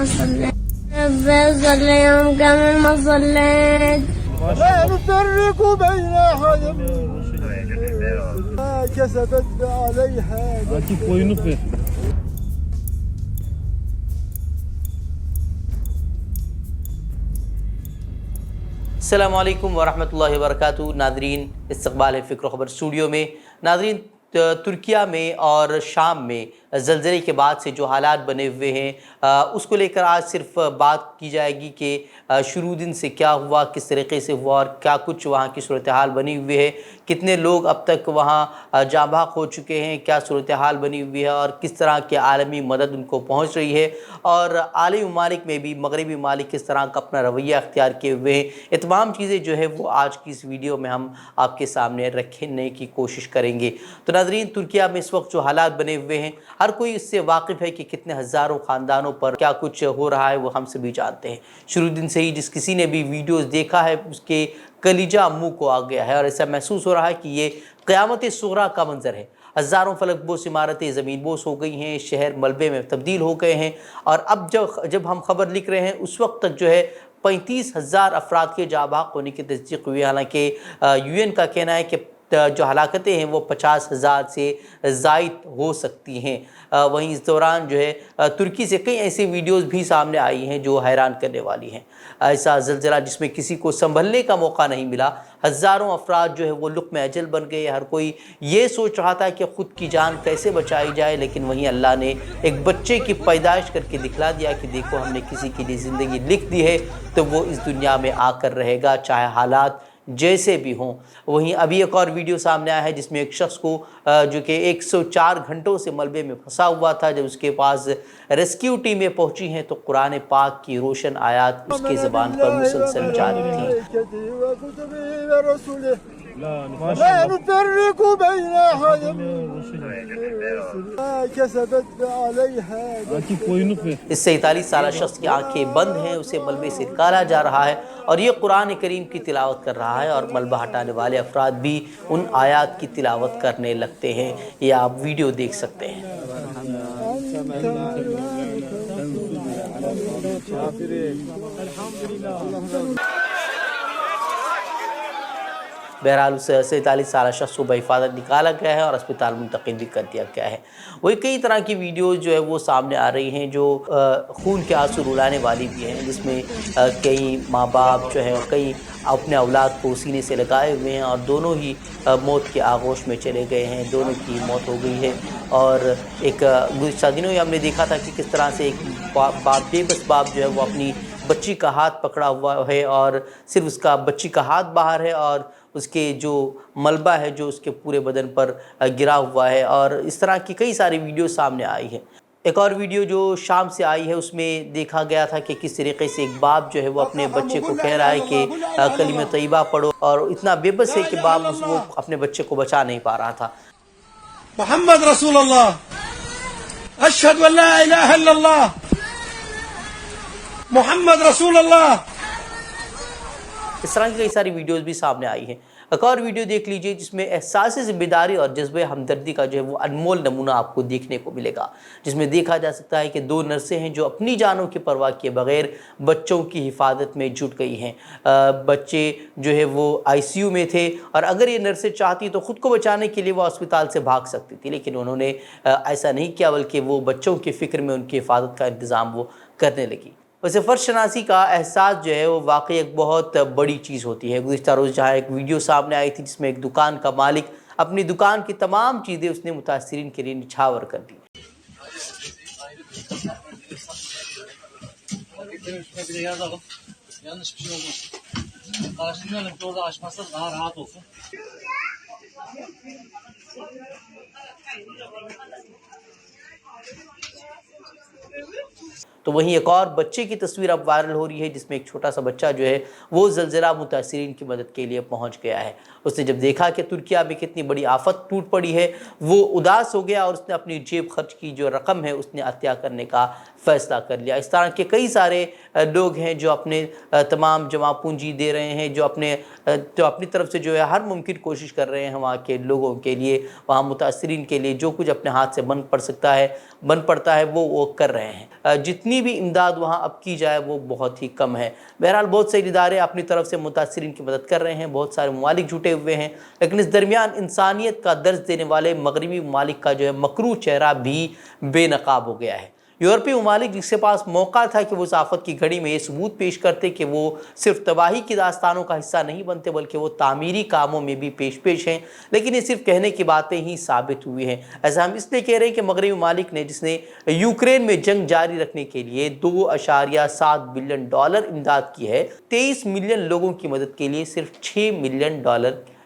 صليت ربنا صل يوم كما ما صليت لا نفرق بين أحد ما كسبت عليها Akif boyunu ver. अस्सलामुअलैकुम वरहमतुल्लाहि वबरकातुहू। नादरीन, इस्तक़बाल है फ़िक्र ख़बर स्टूडियो में। नादरीन, तुर्किया में और शाम में ज़लज़ले के बाद से जो हालात बने हुए हैं उसको लेकर आज सिर्फ बात की जाएगी कि शुरू दिन से क्या हुआ, किस तरीके से हुआ और क्या कुछ वहाँ की सूरत हाल बनी हुई है, कितने लोग अब तक वहाँ जाँ बहक हो चुके हैं, क्या सूरत हाल बनी हुई है और किस तरह की आलमी मदद उनको पहुँच रही है और आलमी ममालिक में भी मगरबी ममालिक किस तरह का अपना रवैया अख्तियार किए हुए हैं। ये तमाम चीज़ें जो है वो आज की इस वीडियो में हम आपके सामने रखने की कोशिश करेंगे। तो नाज़रीन, तुर्किया में इस वक्त जो हालात बने हुए हैं हर कोई इससे वाकिफ़ है कि कितने हज़ारों ख़ानदानों पर क्या कुछ हो रहा है वो हम सभी जानते हैं। शुरू दिन से ही जिस किसी ने भी वीडियोस देखा है उसके कलीजा मुंह को आ गया है और ऐसा महसूस हो रहा है कि ये क़यामत सुग़रा का मंज़र है। हज़ारों फलकबोस इमारतें ज़मीन बोस हो गई हैं, शहर मलबे में तब्दील हो गए हैं और अब जब हम ख़बर लिख रहे हैं उस वक्त तक जो है 35,000 अफराद के जाँ बहक होने की तस्दीक हुई। हालांकि UN का कहना है कि जो हलाकतें हैं वो 50,000 से ज़ायद हो सकती हैं। वहीं इस दौरान जो है तुर्की से कई ऐसी वीडियोस भी सामने आई हैं जो हैरान करने वाली हैं। ऐसा ज़लज़ला जिसमें किसी को संभलने का मौका नहीं मिला, हज़ारों अफराद जो है वो लुक़्म अजल बन गए। हर कोई ये सोच रहा था कि ख़ुद की जान कैसे बचाई जाए, लेकिन वहीं अल्लाह ने एक बच्चे की पैदाइश करके दिखला दिया कि देखो हमने किसी के लिए ज़िंदगी लिख दी है तो वो इस दुनिया में आकर रहेगा चाहे हालात जैसे भी हों। वहीं अभी एक और वीडियो सामने आया है जिसमें एक शख्स को जो कि 104 घंटों से मलबे में फंसा हुआ था, जब उसके पास रेस्क्यू टीमें पहुंची हैं तो कुरान पाक की रोशन आयात उसकी ज़बान पर मुसलसल जारी थी। لا نفرق بين أحد ما كسبت عليها Akif boyunu ver. इस 43 साल शख्स की आंखें बंद हैं, उसे मलबे से निकाला जा रहा है और ये कुरान करीम की तिलावत कर रहा है और मलबा हटाने वाले अफराद भी उन आयात की तिलावत करने लगते हैं। ये आप वीडियो देख सकते हैं। बहरहाल उस 47 साल शख्स को बहिफाजत निकाला गया है और अस्पताल मुंतकिल भी कर दिया गया है। वही कई तरह की वीडियोज़ जो है वो सामने आ रही हैं जो खून के आंसू रुलाने वाली भी हैं, जिसमें कई माँ बाप जो हैं कई अपने औलाद को सीने से लगाए हुए हैं और दोनों ही मौत के आगोश में चले गए हैं, दोनों की मौत हो गई है। और एक गुज़िश्ता दिनों में हमने देखा था कि किस तरह से एक बेबस बाप जो है वो अपनी बच्ची का हाथ पकड़ा हुआ है और सिर्फ उसका बच्ची का हाथ बाहर है और उसके जो मलबा है जो उसके पूरे बदन पर गिरा हुआ है और इस तरह की कई सारी वीडियो सामने आई है। एक और वीडियो जो शाम से आई है उसमें देखा गया था कि किस तरीके से एक बाप जो है वो अपने बच्चे को कह रहा है कि कलिमा तय्यबा पढ़ो और इतना बेबस है कि बाप वो अपने बच्चे को बचा नहीं पा रहा था। محمد رسول الله أشهد أن لا إله إلا الله محمد رسول الله। इस तरह की कई सारी वीडियोस भी सामने आई हैं। एक और वीडियो देख लीजिए जिसमें एहसास ज़िम्मेदारी और जज्बे हमदर्दी का जो है वो अनमोल नमूना आपको देखने को मिलेगा, जिसमें देखा जा सकता है कि 2 नर्सें हैं जो अपनी जानों की परवाह किए बगैर बच्चों की हिफाजत में जुट गई हैं। बच्चे जो है वो ICU में थे और अगर ये नर्सें चाहती तो ख़ुद को बचाने के लिए वो अस्पताल से भाग सकती थी, लेकिन उन्होंने ऐसा नहीं किया बल्कि वो बच्चों की फ़िक्र में उनकी हिफाजत का इंतज़ाम वो करने लगी। वैसे फ़र्श शनासी का एहसास जो है वो वाकई एक बहुत बड़ी चीज़ होती है। गुज़िश्ता रोज़ जहाँ एक वीडियो सामने आई थी जिसमें एक दुकान का मालिक अपनी दुकान की तमाम चीज़ें उसने मुतासिरीन के लिए निछावर कर दी। तो वहीं एक और बच्चे की तस्वीर अब वायरल हो रही है जिसमें एक छोटा सा बच्चा जो है वो ज़लज़ला मुतासिरीन की मदद के लिए पहुंच गया है। उसने जब देखा कि तुर्किया में कितनी बड़ी आफत टूट पड़ी है वो उदास हो गया और उसने अपनी जेब खर्च की जो रकम है उसने अतिया करने का फैसला कर लिया। इस तरह के कई सारे लोग हैं जो अपने तमाम जमा पूंजी दे रहे हैं, जो अपनी तरफ से जो है हर मुमकिन कोशिश कर रहे हैं वहाँ के लोगों के लिए, वहाँ मुतासरीन के लिए जो कुछ अपने हाथ से बन पड़ता है वो कर रहे हैं। जितनी भी इमदाद वहाँ अब की जाए वो बहुत ही कम है। बहरहाल बहुत से इदारे अपनी तरफ से मुतासरीन की मदद कर रहे हैं, बहुत सारे ममालिक जुटे हुए हैं, लेकिन इस दरमियान इंसानियत का दर्ज देने वाले मगरबी ममालिक का जो है मकरू चेहरा भी बेनकाब हो गया है। यूरोपीय ममालिक जिसके पास मौका था कि वो इस आफत की घड़ी में ये सबूत पेश करते कि वो सिर्फ तबाही की दास्तानों का हिस्सा नहीं बनते बल्कि वो तामीरी कामों में भी पेश हैं, लेकिन ये सिर्फ कहने की बातें ही साबित हुई हैं। ऐसा हम इसलिए कह रहे हैं कि मगरबी ममालिक ने, जिसने यूक्रेन में जंग जारी रखने के लिए $2.7 बिलियन इमदाद की है, 23 मिलियन लोगों की मदद के लिए सिर्फ $6 मिलियन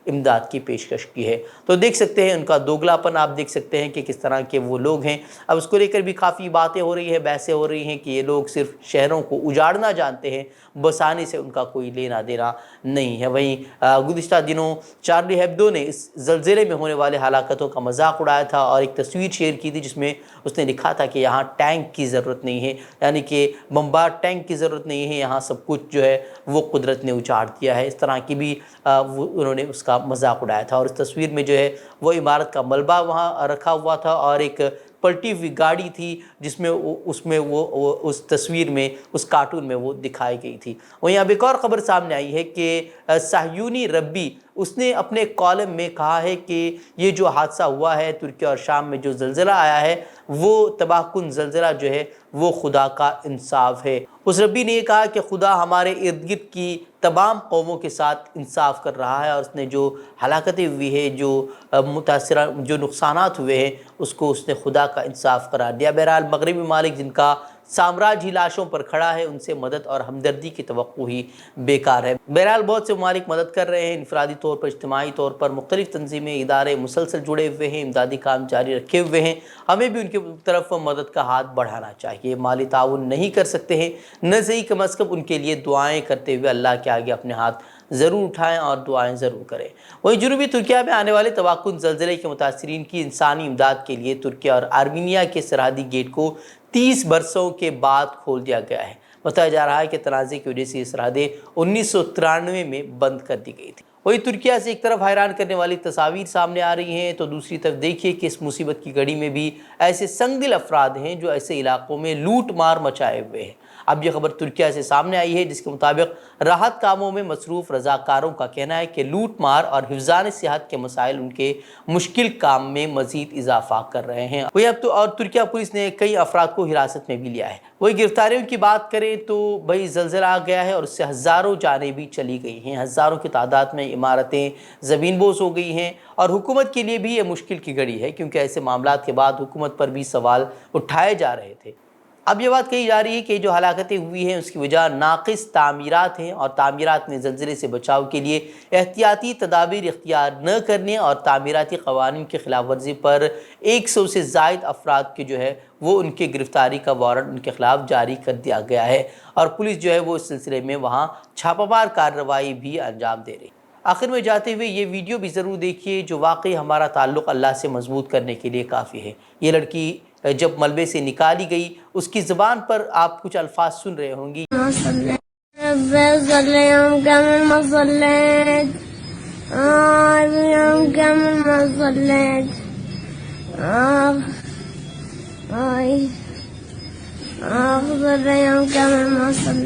इमदाद की पेशकश की है। तो देख सकते हैं उनका दोगलापन, आप देख सकते हैं कि किस तरह के वो लोग हैं। अब उसको लेकर भी काफ़ी बातें हो रही हैं, बहसें हो रही हैं कि ये लोग सिर्फ शहरों को उजाड़ना जानते हैं, बसाने से उनका कोई लेना देना नहीं है। वहीं गुज़िश्ता दिनों चार्ली हेब्दो ने इस ज़लज़ले में होने वाले हलाकतों का मजाक उड़ाया था और एक तस्वीर शेयर की थी जिसमें उसने लिखा था कि यहाँ टैंक की ज़रूरत नहीं है, यानी कि बम्बार टैंक की ज़रूरत नहीं है, यहाँ सब कुछ जो है वो कुदरत ने उजाड़ दिया है। इस तरह की भी उन्होंने उसका मजाक उड़ाया था। और इस तस्वीर में जो है वो इमारत का मलबा वहाँ रखा हुआ था और एक पलटी हुई गाड़ी थी जिसमें उसमें वो उस तस्वीर में, उस कार्टून में वो दिखाई गई थी। वहीं अब एक और ख़बर सामने आई है कि साहयूनी रब्बी उसने अपने कॉलम में कहा है कि ये जो हादसा हुआ है तुर्की और शाम में जो ज़लज़ला आया है वो तबाहकुन ज़लज़ला जो है वो खुदा का इंसाफ है। उस रब्बी ने ये कहा कि खुदा हमारे इर्द गिर्द की तमाम कौमों के साथ इंसाफ कर रहा है और उसने जो हलाकतें हुई है, जो मुतासरा जो नुकसानात हुए हैं, उसको उसने खुदा का इंसाफ करार दिया। बहरहाल मगरबी ममालिक जिनका साम्राज्य लाशों पर खड़ा है उनसे मदद और हमदर्दी की तवक्को ही बेकार है। बहरहाल बहुत से ममालिक मदद कर रहे हैं, इनफरादी तौर पर, इज्तिमाई तौर पर मुख्तलिफ तंजीमें, इदारे मुसलसल जुड़े हुए हैं, इमदादी काम जारी रखे हुए हैं। हमें भी उनकी तरफ मदद का हाथ बढ़ाना चाहिए। माली ताउन नहीं कर सकते हैं, न सही कम अज़ कम उनके लिए दुआएँ करते हुए अल्लाह के आगे अपने हाथ ज़रूर उठाएं और दुआएं ज़रूर करें। वहीं जनूबी तुर्किया में आने वाले तबाहकुन ज़लज़ले के मुतासरीन की इंसानी इमदाद के लिए तुर्किया और आर्मीनिया के सरहदी गेट को 30 बरसों के बाद खोल दिया गया है। बताया जा रहा है कि तनाज़े की वजह से ये सरहदें 1993 में बंद कर दी गई थी। वही तुर्किया से एक तरफ हैरान करने वाली तस्वीर सामने आ रही हैं तो दूसरी तरफ देखिए कि इस मुसीबत की घड़ी में भी ऐसे संगदिल अफराद हैं जो ऐसे इलाकों में लूट मार मचाए हुए हैं। अब यह खबर तुर्किया से सामने आई है जिसके मुताबिक राहत कामों में मसरूफ़ रज़ाकारों का कहना है कि लूट मार और हिफ़्ज़ान सेहत के मसाइल उनके मुश्किल काम में मज़ीद इजाफा कर रहे हैं। वही अब तो और तुर्किया पुलिस ने कई अफराद को हिरासत में भी लिया है। वही गिरफ्तारियों की बात करें तो भाई ज़लज़ला आ गया है और उससे हज़ारों जानें भी चली गई हैं, हज़ारों की तादाद में इमारतें ज़मीनबोस हो गई हैं और हुकूमत के लिए भी ये मुश्किल की घड़ी है क्योंकि ऐसे मामलात के बाद हुकूमत पर भी सवाल उठाए जा रहे थे। अब ये बात कही जा रही है कि जो हलाकतें हुई हैं उसकी वजह नाक़िस तामीरात हैं और तामीरात में ज़लज़ले से बचाव के लिए एहतियाती तदाबीर इख्तियार न करने और तामीराती क़वानीन की खिलाफ वर्जी पर 100 से ज़ायद अफराद के जो है वो उनके गिरफ़्तारी का वारंट उनके ख़िलाफ़ जारी कर दिया गया है और पुलिस जो है वो इस सिलसिले में वहाँ छापामार कार्रवाई भी अंजाम दे रही। आखिर में जाते हुए ये वीडियो भी ज़रूर देखिए जो वाकई हमारा ताल्लुक़ अल्लाह से मजबूत करने के लिए काफ़ी है। ये लड़की जब मलबे से निकाली गई उसकी ज़बान पर आप कुछ अल्फाज सुन रहे होंगी।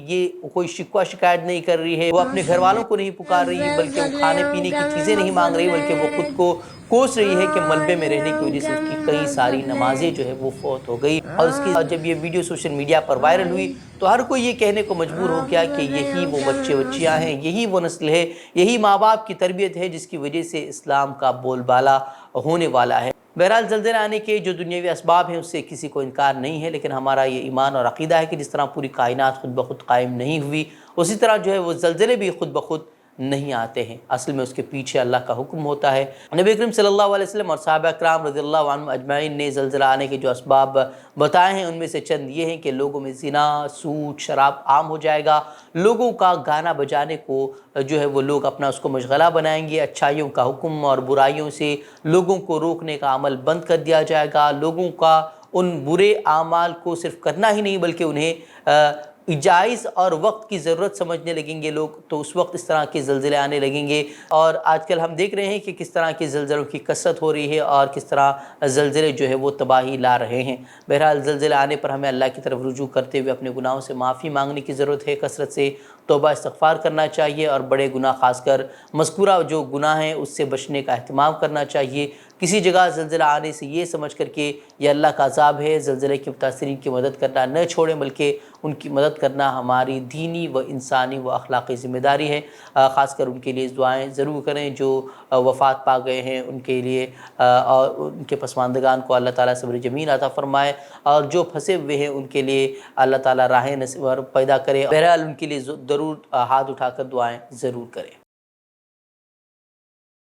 ये कोई शिकवा शिकायत नहीं कर रही है, वो अपने घर वालों को नहीं पुकार रही है, बल्कि वो खाने पीने की चीज़ें नहीं मांग रही, बल्कि वो खुद को कोस रही है कि मलबे में रहने की वजह से उसकी कई सारी नमाजें जो है वो फौत हो गई। और उसकी जब ये वीडियो सोशल मीडिया पर वायरल हुई तो हर कोई ये कहने को मजबूर हो गया कि यही वो बच्चे बच्चियाँ हैं, यही वो नस्ल है, यही माँ बाप की तरबियत है जिसकी वजह से इस्लाम का बोलबाला होने वाला है। बहरहाल ज़लज़ला आने के जो दुनियावी असबाब हैं उससे किसी को इनकार नहीं है, लेकिन हमारा ये ईमान और अक़ीदा है कि जिस तरह पूरी कायनात खुद ब खुद कायम नहीं हुई उसी तरह जो है वो ज़लज़ले भी खुद ब खुद नहीं आते हैं। असल में उसके पीछे अल्लाह का हुक्म होता है। नबी करीम सल्लल्लाहु अलैहि वसल्लम और सहाबा किराम रज़ियल्लाहु अन्हुम अजमईन ने ज़लज़ला आने के जो असबाब बताए हैं उनमें से चंद ये हैं कि लोगों में ज़िना, सूद, शराब आम हो जाएगा, लोगों का गाना बजाने को जो है वो लोग अपना उसको मशगला बनाएंगे, अच्छाइयों का हुक्म और बुराइयों से लोगों को रोकने का अमल बंद कर दिया जाएगा, लोगों का ان برے اعمال کو صرف کرنا ہی نہیں بلکہ انہیں جائز اور وقت کی ضرورت سمجھنے لگیں گے لوگ، تو اس وقت اس طرح کے زلزلے آنے لگیں گے۔ اور آج کل ہم دیکھ رہے ہیں کہ کس طرح کے زلزلوں کی کثرت ہو رہی ہے اور کس طرح زلزلے جو ہے وہ تباہی لا رہے ہیں۔ بہرحال زلزلے آنے پر ہمیں اللہ کی طرف رجوع کرتے ہوئے اپنے گناہوں سے معافی مانگنے کی ضرورت ہے، کثرت سے توبہ استغفار کرنا چاہیے، اور بڑے گناہ خاص کر مذکورہ جو گناہ ہیں اس سے بچنے کا اہتمام کرنا چاہیے۔ کسی جگہ زلزلہ آنے سے یہ سمجھ کر کہ یہ اللہ کا عذاب ہے، زلزلے کے متاثرین کی مدد کرنا نہ چھوڑیں، بلکہ ان کی مدد کرنا ہماری دینی و انسانی و اخلاقی ذمہ داری ہے۔ خاص کر ان کے لیے دعائیں ضرور کریں جو وفات پا گئے ہیں، ان کے لیے اور ان کے پسماندگان کو اللہ تعالیٰ صبر جمیل عطا فرمائے، اور جو پھنسے ہوئے ہیں ان کے لیے اللہ تعالیٰ راہیں نصیب پیدا کرے۔ بہرحال ان کے لیے ضرور ہاتھ اٹھا کر دعائیں ضرور کریں۔